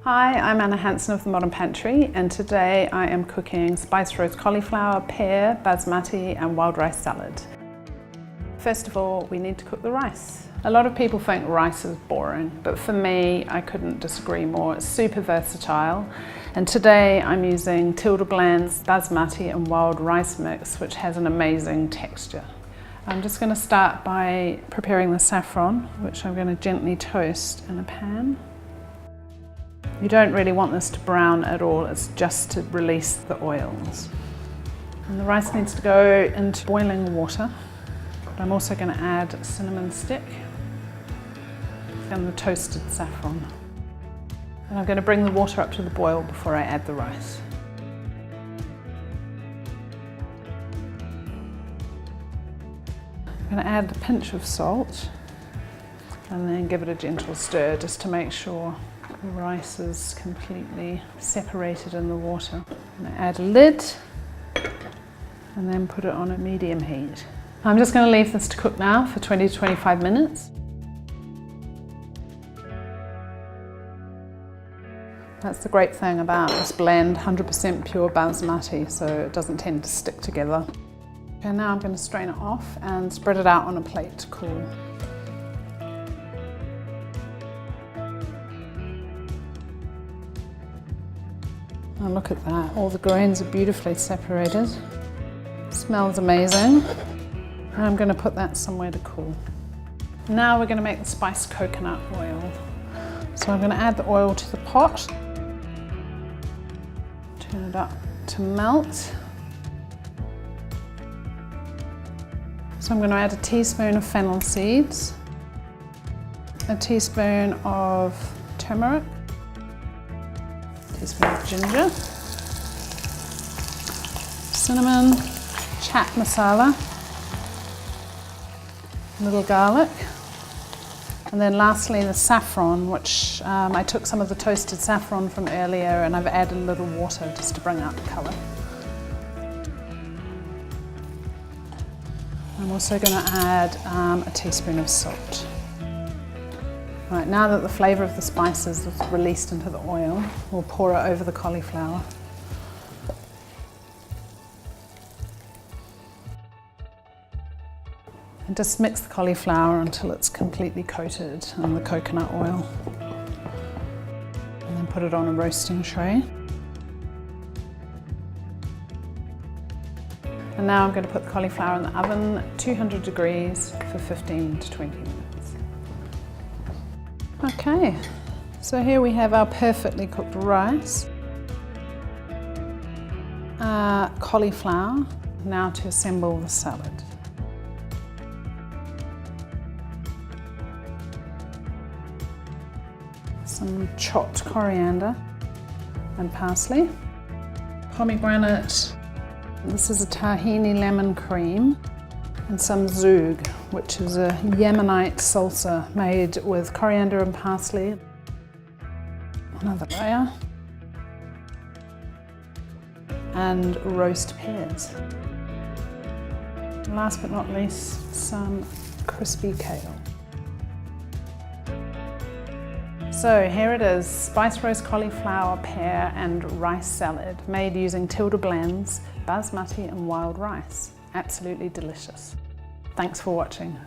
Hi, I'm Hansen of the Modern Pantry, and today I am cooking spiced roast cauliflower, pear, basmati and wild rice salad. First of all, we need to cook the rice. A lot of people think rice is boring, but for me, I couldn't disagree more. It's super versatile, and today I'm using Tilda Bland's basmati and wild rice mix, which has an amazing texture. I'm just going to start by preparing the saffron, which I'm going to gently toast in a pan. You don't really want this to brown at all, it's just to release the oils. And the rice needs to go into boiling water. I'm also going to add a cinnamon stick and the toasted saffron. And I'm going to bring the water up to the boil before I add the rice. I'm going to add a pinch of salt and then give it a gentle stir just to make sure the rice is completely separated in the water. I'm going to add a lid and then put it on a medium heat. I'm just going to leave this to cook now for 20 to 25 minutes. That's the great thing about this blend, 100% pure basmati, so it doesn't tend to stick together. Okay, now I'm going to strain it off and spread it out on a plate to cool. Oh, look at that, all the grains are beautifully separated. Smells amazing. And I'm going to put that somewhere to cool. Now we're going to make the spiced coconut oil. So I'm going to add the oil to the pot. Turn it up to melt. So I'm going to add a teaspoon of fennel seeds, a teaspoon of turmeric, teaspoon of ginger, cinnamon, chaat masala, a little garlic, and then lastly the saffron, which I took some of the toasted saffron from earlier and I've added a little water just to bring out the colour. I'm also going to add a teaspoon of salt. Right, now that the flavour of the spices is released into the oil, we'll pour it over the cauliflower. And just mix the cauliflower until it's completely coated in the coconut oil. And then put it on a roasting tray. And now I'm going to put the cauliflower in the oven at 200 degrees for 15 to 20 minutes. Okay, so here we have our perfectly cooked rice, cauliflower. Now to assemble the salad. Some chopped coriander and parsley, pomegranate. This is a tahini lemon cream, and some zhoug, which is a Yemenite salsa made with coriander and parsley. Another layer. And roast pears. Last but not least, some crispy kale. So here it is, spiced roast cauliflower, pear and rice salad made using Tilda Bland's basmati and wild rice. Absolutely delicious. Thanks for watching.